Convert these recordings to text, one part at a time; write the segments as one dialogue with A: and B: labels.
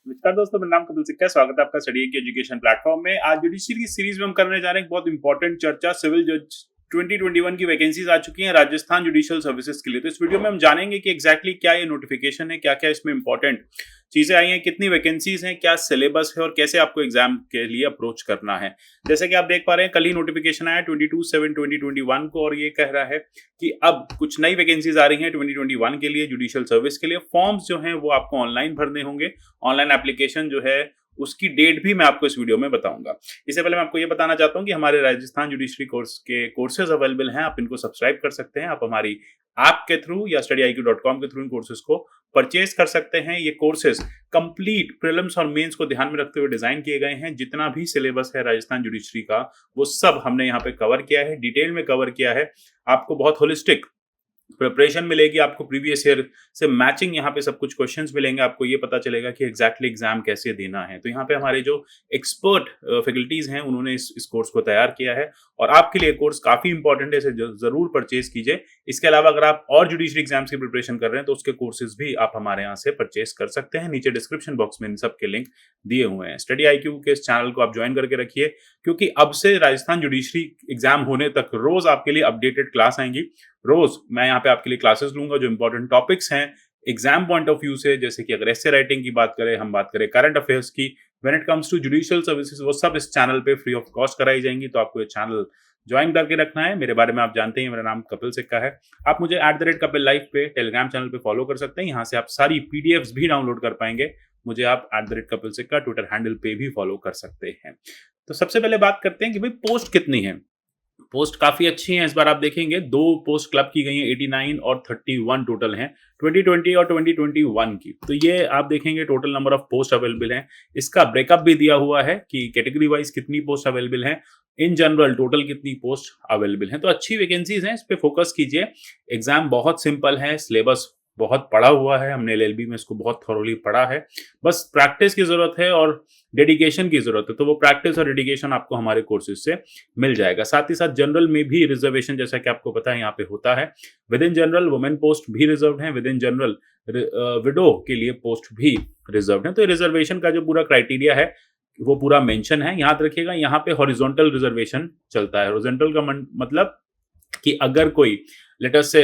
A: नमस्कार दोस्तों, मेरा नाम कपिल सिक्का है। स्वागत है आपका स्टडी की एजुकेशन प्लेटफॉर्म में। आज जुडिशरी की सीरीज में हम करने जा रहे हैं एक बहुत इंपॉर्टेंट चर्चा। सिविल जज 2021 की वैकेंसीज आ चुकी हैं राजस्थान जुडिशियल सर्विसेज के लिए। तो इस वीडियो में हम जानेंगे कि एग्जैक्टली क्या ये नोटिफिकेशन है, क्या क्या इसमें इंपॉर्टेंट चीजें आई हैं, कितनी वैकेंसीज हैं, क्या सिलेबस है और कैसे आपको एग्जाम के लिए अप्रोच करना है। जैसे कि आप देख पा रहे हैं, कल ही नोटिफिकेशन आया 22/7/2021 को, और ये कह रहा है कि अब कुछ नई वैकेंसीज आ रही हैं 2021 के लिए जुडिशियल सर्विस के लिए। फॉर्म्स जो हैं वो आपको ऑनलाइन भरने होंगे। ऑनलाइन एप्लीकेशन जो है उसकी डेट भी मैं आपको इस वीडियो में बताऊंगा। इससे पहले मैं आपको ये बताना चाहता हूं कि हमारे राजस्थान जुडिशरी कोर्स के कोर्सेज अवेलेबल हैं। आप इनको सब्सक्राइब कर सकते हैं। आप हमारी ऐप के थ्रू या studyIQ.com के थ्रू इन कोर्सेज को परचेज कर सकते हैं। ये कोर्सेज कंप्लीट प्रीलिम्स और मेंस को ध्यान में रखते हुए डिजाइन किए गए हैं। जितना भी सिलेबस है राजस्थान जुडिशरी का वो सब हमने यहाँ पे कवर किया है, डिटेल में कवर किया है। आपको बहुत होलिस्टिक प्रिपरेशन मिलेगी। आपको प्रीवियस ईयर से मैचिंग यहाँ पे सब कुछ क्वेश्चंस मिलेंगे। आपको ये पता चलेगा कि एग्जैक्टली एग्जाम कैसे देना है। तो यहाँ पे हमारे जो एक्सपर्ट फैकल्टीज हैं उन्होंने इस कोर्स को तैयार किया है और आपके लिए कोर्स काफी इंपॉर्टेंट है। इसे जरूर परचेज कीजिए। इसके अलावा अगर आप और जुडिशरी एग्जाम्स की प्रिपरेशन कर रहे हैं तो उसके कोर्सेज भी आप हमारे यहाँ से परचेज कर सकते हैं। नीचे डिस्क्रिप्शन बॉक्स में इन सब के लिंक दिए हुए हैं। स्टडी IQ के इस चैनल को आप ज्वाइन करके रखिए, क्योंकि अब से राजस्थान जुडिशरी एग्जाम होने तक रोज आपके लिए अपडेटेड क्लास आएंगी। रोज मैं यहाँ पे आपके लिए क्लासेस लूंगा जो इंपॉर्टेंट टॉपिक्स हैं एग्जाम पॉइंट ऑफ व्यू से। जैसे कि अगर एस्से राइटिंग की बात करें, हम बात करें करंट अफेयर्स की, when it comes to judicial services, वो सब इस चैनल पे फ्री ऑफ कॉस्ट कराई जाएंगी। तो आपको ये चैनल ज्वाइन करके रखना है। मेरे बारे में आप जानते हैं, मेरा नाम कपिल सिक्का है। आप मुझे @कपिल लाइव पे टेलीग्राम चैनल पे फॉलो कर सकते हैं। यहाँ से आप सारी PDFs भी डाउनलोड कर पाएंगे। मुझे आप @कपिल सिक्का ट्विटर हैंडल पे भी फॉलो कर सकते हैं। तो सबसे पहले बात करते हैं कि भाई पोस्ट कितनी है। पोस्ट काफी अच्छी हैं। इस बार आप देखेंगे 2 पोस्ट क्लब की गई हैं, 89 और 31 टोटल हैं 2020 और 2021 की। तो ये आप देखेंगे total number of post available हैं। इसका ब्रेकअप भी दिया हुआ है कि कैटेगरी वाइज कितनी पोस्ट अवेलेबल हैं, इन जनरल टोटल कितनी पोस्ट अवेलेबल हैं। तो अच्छी वैकेंसीज हैं, इस पे फोकस कीजिए। एग्जाम बहुत सिंपल है, सिलेबस बहुत पढ़ा हुआ है। हमने LLB में इसको बहुत थॉरोली पढ़ा है। बस प्रैक्टिस की जरूरत है और डेडिकेशन की जरूरत है। तो वो प्रैक्टिस और डेडिकेशन आपको हमारे कोर्सेज से मिल जाएगा। साथ ही साथ जनरल में भी रिजर्वेशन, जैसा कि आपको पता है, यहाँ पे होता है। With in general women post भी रिजर्व है। विद इन जनरल विडो के लिए पोस्ट भी रिजर्व है। तो रिजर्वेशन का जो पूरा क्राइटेरिया है वो पूरा मेंशन है। याद रखिएगा, यहाँ पे हॉरिजॉन्टल रिजर्वेशन चलता है। हॉरिजॉन्टल का मतलब कि अगर कोई लेटर से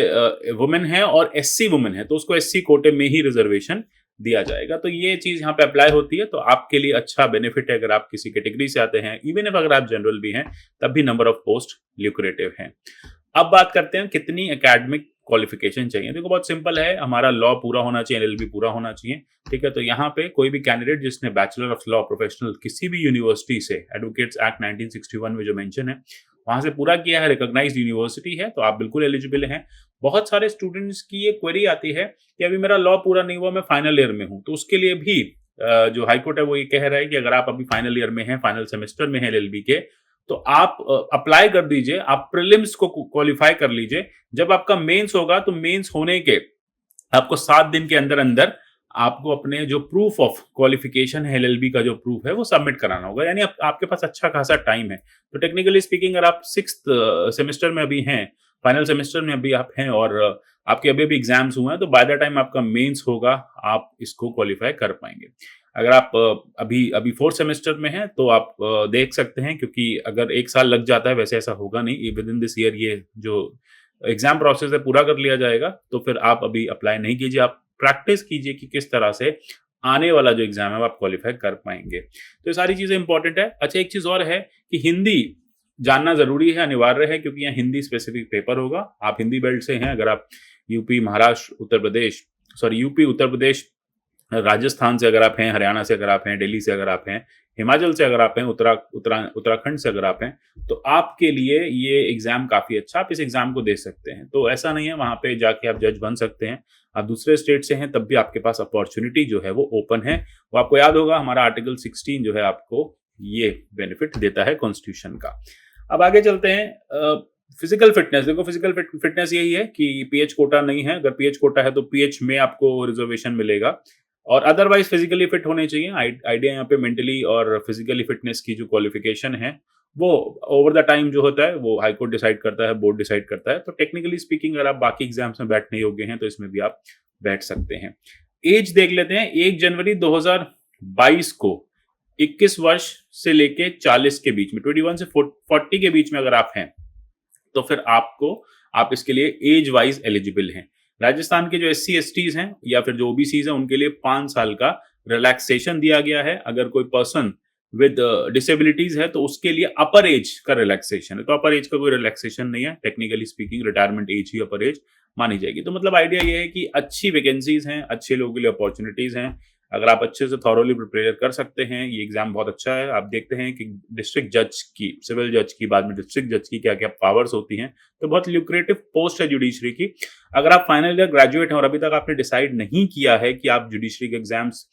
A: वुमेन है और SC वुमेन है तो उसको SC कोटे में ही रिजर्वेशन दिया जाएगा। तो ये चीज यहाँ पे अप्लाई होती है। तो आपके लिए अच्छा बेनिफिट है अगर आप किसी कैटेगरी से आते हैं। इवन इफ अगर आप जनरल भी हैं तब भी नंबर ऑफ पोस्ट ल्यूक्रेटिव है। अब बात करते हैं कितनी एकेडमिक क्वालिफिकेशन चाहिए। देखो बहुत सिंपल है, हमारा लॉ पूरा होना चाहिए, LLB पूरा होना चाहिए। ठीक है, तो यहाँ पे कोई भी कैंडिडेट जिसने बैचलर ऑफ लॉ प्रोफेशनल किसी भी यूनिवर्सिटी से, एडवोकेट्स एक्ट 1961 में जो मेंशन है वहां से पूरा किया है, रिकॉग्नाइज्ड यूनिवर्सिटी है, तो आप बिल्कुल एलिजिबल हैं। बहुत सारे स्टूडेंट्स की ये क्वेरी आती है कि अभी मेरा लॉ पूरा नहीं हुआ, मैं फाइनल ईयर में हूँ। तो उसके लिए भी जो हाईकोर्ट है वो ये कह रहा है कि अगर आप अभी फाइनल ईयर में हैं, फाइनल सेमेस्टर में है LLB के, तो आप अप्लाई कर दीजिए। आप प्रीलिम्स को क्वालिफाई कर लीजिए। जब आपका मेंस होगा तो मेंस होने के आपको 7 दिन के अंदर अंदर आपको अपने जो प्रूफ ऑफ क्वालिफिकेशन है, LLB का जो प्रूफ है, वो सबमिट कराना होगा। यानी आपके पास अच्छा खासा टाइम है। तो टेक्निकली स्पीकिंग अगर आप 6th सेमेस्टर में अभी हैं, फाइनल सेमेस्टर में अभी आप हैं और आपके अभी अभी एग्जाम्स हुए हैं, तो बाय द टाइम आपका मेंस होगा आप इसको क्वालिफाई कर पाएंगे। अगर आप अभी 4th सेमेस्टर में हैं तो आप देख सकते हैं, क्योंकि अगर 1 साल लग जाता है, वैसे ऐसा होगा नहीं, विद इन दिस ईयर ये जो एग्जाम प्रोसेस है पूरा कर लिया जाएगा। तो फिर आप अभी अप्लाई नहीं कीजिए, आप प्रैक्टिस कीजिए कि किस तरह से आने वाला जो एग्जाम है वो आप क्वालिफाई कर पाएंगे। तो ये सारी चीजें इंपॉर्टेंट है। अच्छा, एक चीज और है कि हिंदी जानना जरूरी है, अनिवार्य है, क्योंकि यहाँ हिंदी स्पेसिफिक पेपर होगा। आप हिंदी बेल्ट से हैं, अगर आप UP Maharashtra Uttar Pradesh, sorry UP Uttar Pradesh Rajasthan से अगर आप हैं, हरियाणा से अगर आप हैं, दिल्ली से अगर आप हैं, हिमाचल से अगर आप हैं, उत्तराखंड से अगर आप हैं, तो आपके लिए ये एग्जाम काफी अच्छा, आप इस एग्जाम को दे सकते हैं। तो ऐसा नहीं है, वहां पे जाके आप जज बन सकते हैं। आप दूसरे स्टेट से हैं तब भी आपके पास अपॉर्चुनिटी जो है वो ओपन है। वो आपको याद होगा, हमारा आर्टिकल 16 जो है आपको ये बेनिफिट देता है कॉन्स्टिट्यूशन का। अब आगे चलते हैं। फिजिकल फिटनेस, देखो फिजिकल फिटनेस यही है कि PH कोटा नहीं है। अगर PH कोटा है तो PH में आपको रिजर्वेशन मिलेगा और अदरवाइज फिजिकली फिट होने चाहिए। आइडिया यहाँ पे मेंटली और फिजिकली फिटनेस की जो क्वालिफिकेशन है वो ओवर द टाइम जो होता है वो हाईकोर्ट डिसाइड करता है, बोर्ड डिसाइड करता है। तो टेक्निकली स्पीकिंग अगर आप बाकी एग्जाम्स में बैठने योग्य हैं तो इसमें भी आप बैठ सकते हैं। एज देख लेते हैं। 1 जनवरी 22 को 21 वर्ष से लेके 40 के बीच में, 21 से 40 के बीच में अगर आप हैं तो फिर आप इसके लिए एज वाइज एलिजिबल हैं। राजस्थान के जो SC STs हैं या फिर जो OBCs हैं उनके लिए 5 साल का रिलैक्सेशन दिया गया है। अगर कोई पर्सन विद डिसेबिलिटीज है तो उसके लिए अपर एज का रिलैक्सेशन है। तो अपर एज का कोई रिलैक्सेशन नहीं है, टेक्निकली स्पीकिंग रिटायरमेंट एज ही अपर एज मानी जाएगी। तो मतलब आइडिया ये है कि अच्छी वैकेंसीज हैं, अच्छे लोगों के लिए अपॉर्चुनिटीज हैं। अगर आप अच्छे से थॉरोली प्रिपेयर कर सकते हैं, ये एग्जाम बहुत अच्छा है। आप देखते हैं कि डिस्ट्रिक्ट जज की, सिविल जज की, बाद में डिस्ट्रिक्ट जज की क्या क्या पावर्स होती हैं, तो बहुत ल्यूक्रेटिव पोस्ट है जुडिशरी की। अगर आप फाइनल ईयर ग्रेजुएट हैं और अभी तक आपने डिसाइड नहीं किया है कि आप जुडिशरी के एग्जाम्स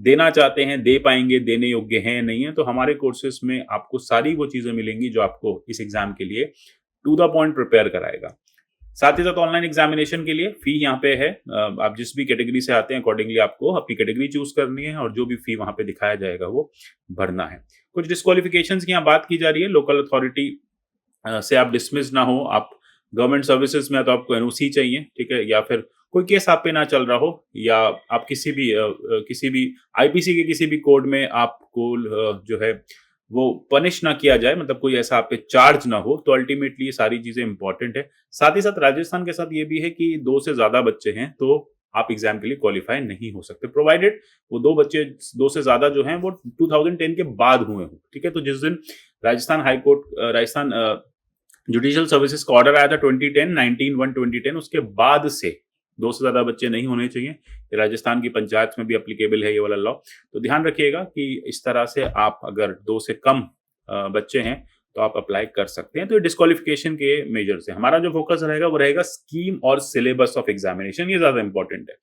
A: देना चाहते हैं, दे पाएंगे, देने योग्य हैं नहीं है, तो हमारे कोर्सेज में आपको सारी वो चीजें मिलेंगी जो आपको इस एग्जाम के लिए टू द पॉइंट प्रिपेयर कराएगा। साथ ही साथ ऑनलाइन एग्जामिनेशन के लिए फी यहाँ पे है। आप जिस भी कैटेगरी से आते हैं अकॉर्डिंगली आपको अपनी कैटेगरी चूज करनी है और जो भी फी वहां पे दिखाया जाएगा वो भरना है। कुछ डिस्क्वालिफिकेशंस की यहाँ बात की जा रही है। लोकल अथॉरिटी से आप डिसमिस ना हो, आप गवर्नमेंट सर्विसेज में तो आपको NOC चाहिए, ठीक है, या फिर कोई केस आप पे ना चल रहा हो, या आप किसी भी IPC के किसी भी कोड में आपको जो है वो पनिश ना किया जाए, मतलब कोई ऐसा आप पे चार्ज ना हो, तो अल्टीमेटली ये सारी चीजें इंपॉर्टेंट है। साथ ही साथ राजस्थान के साथ ये भी है कि 2 से ज्यादा बच्चे हैं तो आप एग्जाम के लिए क्वालिफाई नहीं हो सकते, प्रोवाइडेड वो 2 से ज्यादा जो हैं वो 2010 के बाद हुए हों, ठीक है। तो जिस दिन राजस्थान जुडिशियल सर्विसेज का ऑर्डर आया था 2010, उसके बाद से 2 से ज्यादा बच्चे नहीं होने चाहिए। राजस्थान की पंचायत में भी एप्लीकेबल है ये वाला लॉ। तो ध्यान रखिएगा कि इस तरह से आप अगर 2 से कम बच्चे हैं तो आप अप्लाई कर सकते हैं। तो ये डिस्क्वालिफिकेशन के मेजर्स है। हमारा जो फोकस रहेगा वो रहेगा स्कीम और सिलेबस ऑफ एग्जामिनेशन, ये ज्यादा इंपॉर्टेंट है।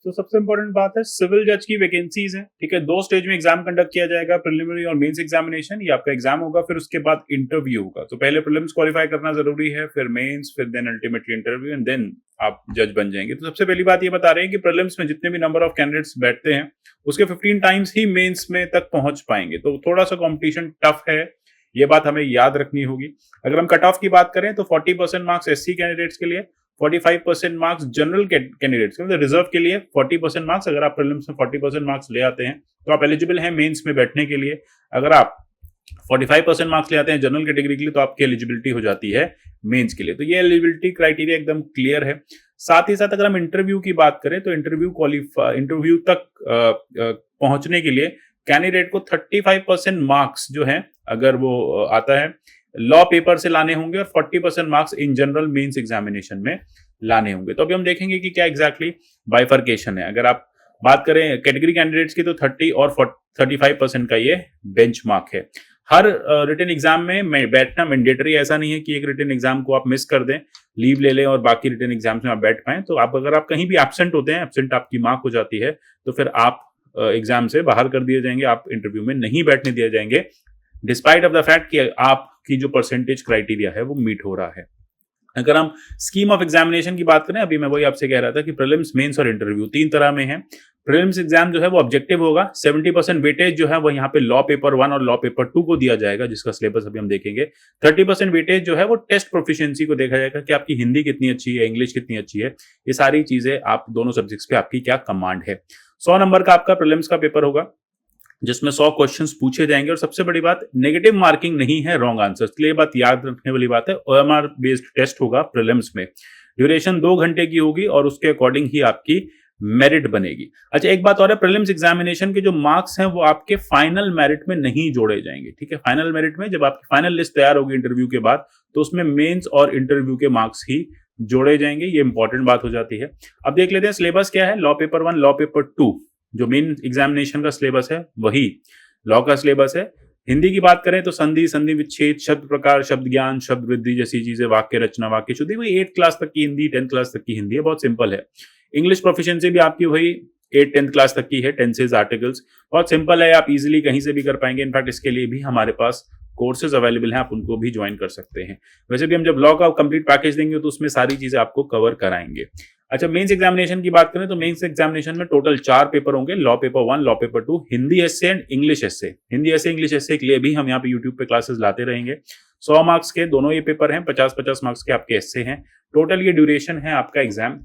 A: तो सबसे इंपॉर्टेंट बात है सिविल जज की वैकेंसीज है, ठीक है। 2 स्टेज में एग्जाम कंडक्ट किया जाएगा, प्रिलिमिनरी और मेंस एग्जामिनेशन। ये आपका एग्जाम होगा, फिर उसके बाद इंटरव्यू होगा। तो पहले प्रीलिम्स क्वालिफाई करना जरूरी है, फिर मेंस, फिर then ultimately interview and then आप जज बन जाएंगे। तो सबसे पहली बात ये बता रहे हैं कि प्रीलिम्स में जितने भी नंबर ऑफ कैंडिडेट्स बैठते हैं उसके 15 टाइम्स ही मेंस में तक पहुंच पाएंगे। तो थोड़ा सा कॉम्पिटिशन टफ है, ये बात हमें याद रखनी होगी। अगर हम कट ऑफ की बात करें तो 40% मार्क्स SC कैंडिडेट्स के लिए, 45% मार्क्स जनरल कैंडिडेट्स मतलब रिजर्व के लिए, 40% मार्क्स। अगर आप प्रीलिम्स में 40% मार्क्स ले आते हैं तो आप एलिजिबल हैं मेंस में बैठने के लिए। अगर आप 45% मार्क्स ले आते हैं जनरल कैटेगरी के लिए तो आपकी एलिजिबिलिटी हो जाती है मेंस के लिए। तो ये एलिजिबिलिटी क्राइटेरिया एकदम क्लियर है। साथ ही साथ अगर हम इंटरव्यू की बात करें तो इंटरव्यू तक पहुंचने के लिए कैंडिडेट को 35% मार्क्स जो है अगर वो आता है लॉ पेपर से लाने होंगे और 40% marks in general mains examination में लाने होंगे। तो अभी हम देखेंगे कि क्या एग्जैक्टली बाइफर्केशन है। अगर आप बात करें कैटेगरी कैंडिडेट्स की तो 30 और 35% का ये बेंचमार्क है। हर रिटन एग्जाम में बैठना मैंडेटरी, ऐसा नहीं है कि एक रिटन एग्जाम को आप मिस कर दें, लीव ले लें और बाकी रिटन एग्जाम्स में आप बैठ पाएं। तो अगर आप कहीं भी एब्सेंट होते हैं, एब्सेंट आपकी मार्क हो जाती है, तो फिर आप एग्जाम से बाहर कर दिए जाएंगे, आप इंटरव्यू में नहीं बैठने दिए जाएंगे, डिस्पाइट ऑफ द फैक्ट कि आपकी जो परसेंटेज क्राइटेरिया है वो मीट हो रहा है। अगर हम स्कीम ऑफ एग्जामिनेशन की बात करें, अभी मैं वही आपसे कह रहा था कि प्रीलिम्स, मेंस और इंटरव्यू 3 तरह में है। प्रीलिम्स एग्जाम जो है वो ऑब्जेक्टिव होगा, 70% वेटेज जो है वो यहाँ पे लॉ पेपर 1 और लॉ पेपर 2 को दिया जाएगा, जिसका सिलेबस अभी हम देखेंगे। 30% वेटेज जो है वो टेस्ट प्रोफिशिएंसी को देखा जाएगा कि आपकी हिंदी कितनी अच्छी है, इंग्लिश कितनी अच्छी है, ये सारी चीजें आप दोनों सब्जेक्ट्स पे आपकी क्या कमांड है। 100 नंबर का आपका प्रीलिम्स का पेपर होगा जिसमें 100 क्वेश्चंस पूछे जाएंगे। और सबसे बड़ी बात, नेगेटिव मार्किंग नहीं है रॉन्ग आंसर्स के लिए, बात याद रखने वाली बात है। OMR बेस्ड टेस्ट होगा प्रीलिम्स में, ड्यूरेशन 2 घंटे की होगी और उसके अकॉर्डिंग ही आपकी मेरिट बनेगी। अच्छा, एक बात और है, प्रीलिम्स एग्जामिनेशन के जो मार्क्स हैं वो आपके फाइनल मेरिट में नहीं जोड़े जाएंगे, ठीक है। फाइनल मेरिट में जब आपकी फाइनल लिस्ट तैयार होगी इंटरव्यू के बाद तो उसमें मेंस और इंटरव्यू के मार्क्स ही जोड़े जाएंगे, ये इंपॉर्टेंट बात हो जाती है। अब देख लेते हैं सिलेबस क्या है। लॉ पेपर 1, लॉ पेपर 2 जो मेन एग्जामिनेशन का सिलेबस है वही लॉ का सिलेबस है। हिंदी की बात करें तो संधि, संधि विच्छेद, शब्द प्रकार, शब्द ज्ञान, शब्द वृद्धि जैसी चीजें, वाक्य रचना, वाक्य शुद्धि, वही 8th क्लास तक की हिंदी, 10th क्लास तक की हिंदी है, बहुत सिंपल है। इंग्लिश प्रोफिशिएंसी भी आपकी वही 8th-10th क्लास तक की है, टेंसेज, आर्टिकल्स, बहुत सिंपल है, आप इजीली कहीं से भी कर पाएंगे। इनफैक्ट इसके लिए भी हमारे पास कोर्सेज अवेलेबल हैं, आप उनको भी ज्वाइन कर सकते हैं। वैसे भी हम जब लॉ का कंप्लीट पैकेज देंगे तो उसमें सारी चीजें आपको कवर कराएंगे। अच्छा, मेंस एग्जामिनेशन की बात करें तो मेंस एग्जामिनेशन में टोटल 4 पेपर होंगे, law paper 1, law paper 2, Hindi essay and English essay. Hindi essay, English essay के लिए भी हम यहाँ पे यूट्यूब पे क्लासेस लाते रहेंगे। 100 मार्क्स के दोनों ये पेपर हैं, 50-50 मार्क्स के आपके एस्से हैं। टोटल ये ड्यूरेशन है आपका एग्जाम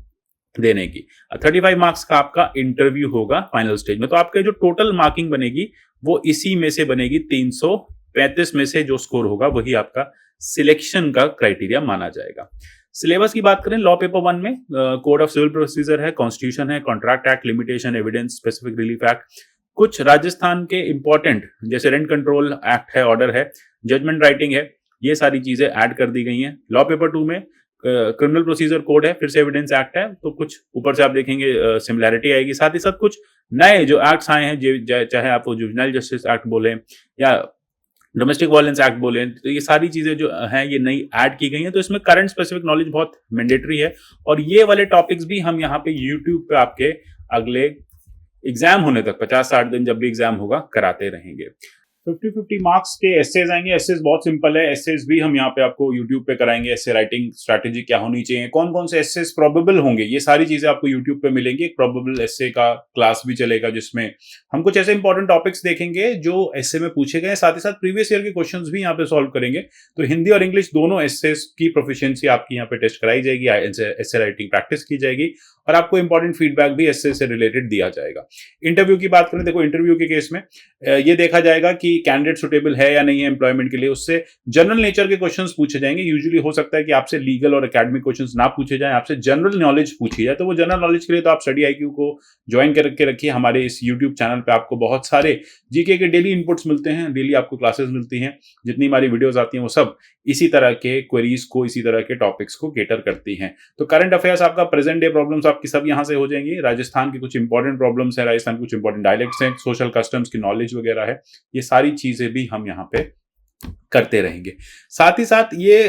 A: देने की। 35 मार्क्स का आपका इंटरव्यू होगा फाइनल स्टेज में। तो आपके जो टोटल मार्किंग बनेगी वो इसी में से बनेगी। 335 में से जो स्कोर होगा वही आपका सिलेक्शन का क्राइटेरिया माना जाएगा। सिलेबस की बात करें, लॉ पेपर 1 में कोड ऑफ सिविल प्रोसीजर है, कॉन्स्टिट्यूशन है, contract act, limitation, evidence, specific relief act, कुछ राजस्थान के इंपॉर्टेंट जैसे रेंट कंट्रोल एक्ट है, ऑर्डर है, जजमेंट राइटिंग है, ये सारी चीजें ऐड कर दी गई हैं। लॉ पेपर 2 में क्रिमिनल प्रोसीजर कोड है, फिर से एविडेंस एक्ट है, तो कुछ ऊपर से आप देखेंगे सिमिलैरिटी आएगी। साथ ही साथ कुछ नए जो एक्ट्स आए हैं, चाहे आप वो जुवेनाइल जस्टिस एक्ट बोले या डोमेस्टिक वायलेंस एक्ट बोले, तो ये सारी चीजें जो हैं ये नई ऐड की गई हैं। तो इसमें करंट स्पेसिफिक नॉलेज बहुत मैंडेटरी है और ये वाले टॉपिक्स भी हम यहाँ पे यूट्यूब पे आपके अगले एग्जाम होने तक 50-60 दिन जब भी एग्जाम होगा कराते रहेंगे। 50-50 मार्क्स के एसेज आएंगे। एसेज बहुत सिंपल है, एसेज भी हम यहाँ पे आपको यूट्यूब पे कराएंगे। एसे राइटिंग स्ट्रैटेजी क्या होनी चाहिए, कौन कौन से एसेज प्रोबेबल होंगे, ये सारी चीजें आपको यूट्यूब पे मिलेंगी। एक प्रोबेबल एसे का क्लास भी चलेगा जिसमें हम कुछ ऐसे इंपॉर्टेंट टॉपिक्स देखेंगे जो एसे में पूछे गए, साथ ही साथ प्रीवियस ईयर के क्वेश्चंस भी यहाँ पे सॉल्व करेंगे। तो हिंदी और इंग्लिश दोनों एसेज की प्रोफिशिएंसी आपकी यहाँ पे टेस्ट कराई जाएगी, एसे राइटिंग प्रैक्टिस की जाएगी और आपको इंपॉर्टेंट फीडबैक भी एसे से रिलेटेड दिया जाएगा। इंटरव्यू की बात करें, देखो इंटरव्यू के केस में ये देखा जाएगा कि कैंडिडेट सुटेबल है या नहीं है एम्प्लॉयमेंट के लिए। उससे जनरल नेचर के क्वेश्चंस पूछे जाएंगे। यूजुअली हो सकता है कि आपसे लीगल और एकेडमिक क्वेश्चंस ना पूछे जाएं, आपसे जनरल नॉलेज पूछी जाए। तो वो जनरल नॉलेज के लिए तो आप स्टडी IQ को ज्वाइन करके रखिए। हमारे इस यूट्यूब चैनल पे आपको बहुत सारे जीके के डेली इनपुट्स मिलते हैं, डेली आपको क्लासेस मिलती हैं। जितनी हमारी वीडियोज आती हैं वो सब इसी तरह के क्वेरीज को, इसी तरह के टॉपिक्स को केटर करती हैं। तो करंट अफेयर्स आपका, प्रेजेंट डे प्रॉब्लम्स आपकी सब यहाँ से हो जाएंगी। राजस्थान की कुछ इंपॉर्टेंट प्रॉब्लम्स है, राजस्थान कुछ इंपॉर्टेंट डायलेक्ट्स हैं, सोशल कस्टम्स की नॉलेज वगैरह है, ये सारी चीजें भी हम यहाँ पे करते रहेंगे। साथ ही साथ ये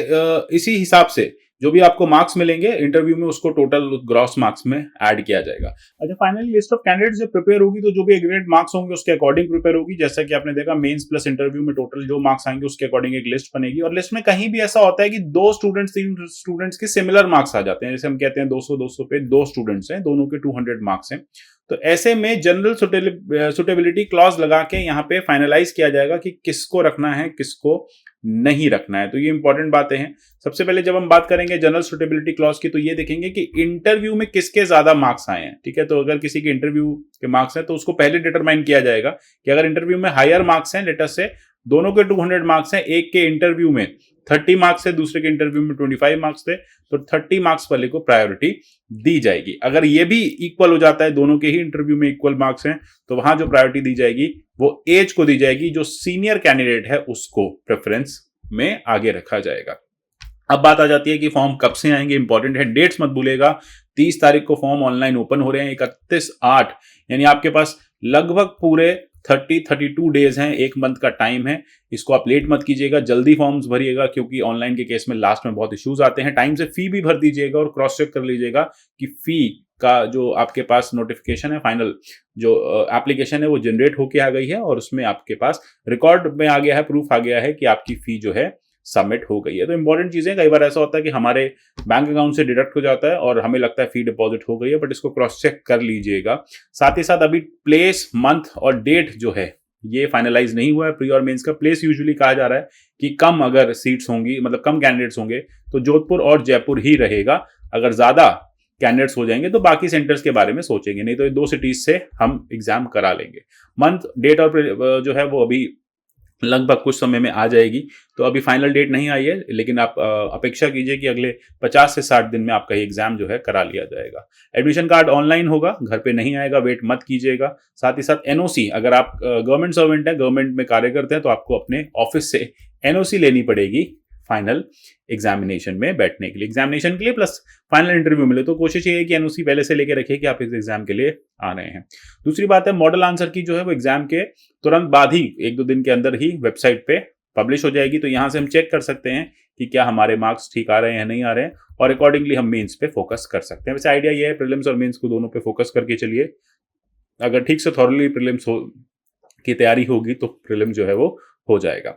A: इसी हिसाब से जो भी आपको मार्क्स मिलेंगे इंटरव्यू में उसको टोटल ग्रॉस मार्क्स में ऐड किया जाएगा। अच्छा, फाइनली लिस्ट ऑफ कैंडिडेट्स जब प्रिपेयर होगी तो जो भी एग्रीगेट मार्क्स होंगे उसके अकॉर्डिंग प्रिपेयर होगी। जैसा कि आपने देखा मेंस प्लस इंटरव्यू में टोटल जो मार्क्स आएंगे उसके अकॉर्डिंग एक लिस्ट बनेगी और लिस्ट में कहीं भी ऐसा होता है कि 2 स्टूडेंट्स 3 स्टूडेंट्स के सिमिलर मार्क्स आ जाते हैं। जैसे हम कहते हैं 200 पे 2 स्टूडेंट्स हैं, दोनों के 200 मार्क्स हैं। तो ऐसे में जनरल सुटेबिलिटी क्लॉज लगा के यहाँ पे फाइनलाइज किया जाएगा कि किसको रखना है, किसको नहीं रखना है। तो ये इंपॉर्टेंट बातें हैं। सबसे पहले जब हम बात करेंगे जनरल सुटेबिलिटी क्लॉज की, तो ये देखेंगे कि इंटरव्यू में किसके ज्यादा मार्क्स आए हैं। ठीक है, तो अगर किसी के इंटरव्यू के मार्क्स हैं तो उसको पहले डिटरमाइन किया जाएगा कि अगर इंटरव्यू में हायर मार्क्स हैं, लेटर से दोनों के 200 मार्क्स हैं, एक के इंटरव्यू में 30 मार्क्स है, दूसरे के इंटरव्यू में 25 मार्क्स थे, तो 30 मार्क्स वाले को प्रायोरिटी दी जाएगी। अगर ये भी इक्वल हो जाता है, दोनों के ही इंटरव्यू में इक्वल मार्क्स हैं, तो वहां जो प्रायोरिटी दी जाएगी वो एज को दी जाएगी। जो सीनियर कैंडिडेट है उसको प्रेफरेंस में आगे रखा जाएगा। अब बात आ जाती है कि फॉर्म कब से आएंगे। इंपॉर्टेंट है, डेट्स मत भूलेगा। 30 तारीख को फॉर्म ऑनलाइन ओपन हो रहे हैं, 31/8, यानी आपके पास लगभग पूरे 32 डेज हैं, 1 मंथ का टाइम है। इसको आप लेट मत कीजिएगा, जल्दी फॉर्म्स भरिएगा, क्योंकि ऑनलाइन के केस में लास्ट में बहुत इश्यूज आते हैं। टाइम से फी भी भर दीजिएगा और क्रॉस चेक कर लीजिएगा कि फी का जो आपके पास नोटिफिकेशन है, फाइनल जो एप्लीकेशन है वो जनरेट होके आ गई है और उसमें आपके पास रिकॉर्ड में आ गया है, प्रूफ आ गया है कि आपकी फी जो है सबमिट हो गई है। तो इंपॉर्टेंट चीजें, कई बार ऐसा होता है कि हमारे बैंक अकाउंट से डिडक्ट हो जाता है और हमें लगता है फी डिपॉजिट हो गई है, बट इसको क्रॉस चेक कर लीजिएगा। साथ ही साथ अभी प्लेस, मंथ और डेट जो है ये फाइनलाइज नहीं हुआ है। प्री और मेंस का प्लेस यूजुअली कहा जा रहा है कि कम अगर सीट्स होंगी, मतलब कम कैंडिडेट्स होंगे तो जोधपुर और जयपुर ही रहेगा। अगर ज्यादा कैंडिडेट्स हो जाएंगे तो बाकी सेंटर्स के बारे में सोचेंगे, नहीं तो ये 2 सिटीज से हम एग्जाम करा लेंगे। मंथ, डेट और जो है वो अभी लगभग कुछ समय में आ जाएगी। तो अभी फाइनल डेट नहीं आई है, लेकिन आप अपेक्षा कीजिए कि अगले 50 से 60 दिन में आपका एग्जाम जो है करा लिया जाएगा। एडमिशन कार्ड ऑनलाइन होगा, घर पे नहीं आएगा, वेट मत कीजिएगा। साथ ही साथ NOC, अगर आप गवर्नमेंट सर्वेंट है, गवर्नमेंट में कार्य करते हैं, तो आपको अपने ऑफिस से NOC लेनी पड़ेगी फाइनल एग्जामिनेशन में बैठने के लिए, एग्जामिनेशन के लिए प्लस फाइनल इंटरव्यू मिले। तो कोशिश ये है कि NOC पहले से लेके रखिए कि आप इस एग्जाम के लिए आ रहे हैं। दूसरी बात है, मॉडल आंसर की जो है वो एग्जाम के तुरंत बाद ही 1-2 दिन के अंदर ही वेबसाइट पे पब्लिश हो जाएगी। तो यहाँ से हम चेक कर सकते हैं कि क्या हमारे मार्क्स ठीक आ रहे हैं या नहीं आ रहे हैं, और अकॉर्डिंगली हम मेंस पे फोकस कर सकते हैं। वैसे आइडिया ये है, प्रीलिम्स और मेंस को दोनों पे फोकस करके चलिए। अगर ठीक से थॉरली प्रीलिम्स की तैयारी होगी तो प्रीलिम जो है वो हो जाएगा।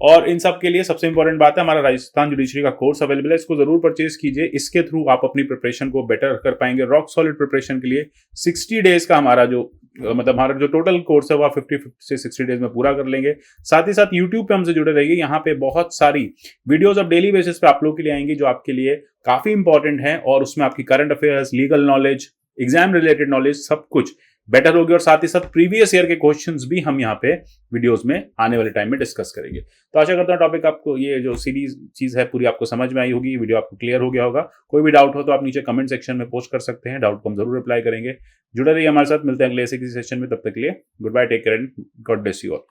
A: और इन सब के लिए सबसे इंपॉर्टेंट बात है, हमारा राजस्थान जुडिशरी का कोर्स अवेलेबल है, इसको जरूर परचेज कीजिए। इसके थ्रू आप अपनी प्रिपरेशन को बेटर कर पाएंगे। रॉक सॉलिड प्रिपरेशन के लिए 60 डेज का हमारा जो मतलब हमारा जो टोटल कोर्स है वो 50 से 60 डेज में पूरा कर लेंगे। साथ ही साथ यूट्यूब पे हमसे जुड़े रहिए, यहाँ पे बहुत सारी वीडियोस अब डेली बेसिस पे आप लोगों के लिए आएंगी जो आपके लिए काफी इंपॉर्टेंट है, और उसमें आपकी current affairs, legal knowledge, exam related knowledge सब कुछ बेटर होगी, और साथ ही साथ प्रीवियस ईयर के क्वेश्चंस भी हम यहाँ पे वीडियोस में आने वाले टाइम में डिस्कस करेंगे। तो आशा करता हूँ टॉपिक आपको, ये जो सीरीज चीज है पूरी आपको समझ में आई होगी, वीडियो आपको क्लियर हो गया होगा। कोई भी डाउट हो तो आप नीचे कमेंट सेक्शन में पोस्ट कर सकते हैं, डाउट को हम जरूर रिप्लाई करेंगे। जुड़े रहिए हमारे साथ, मिलते हैं अगले ऐसे किसी सेशन में, तब तक के लिए goodbye, take care and God bless you all.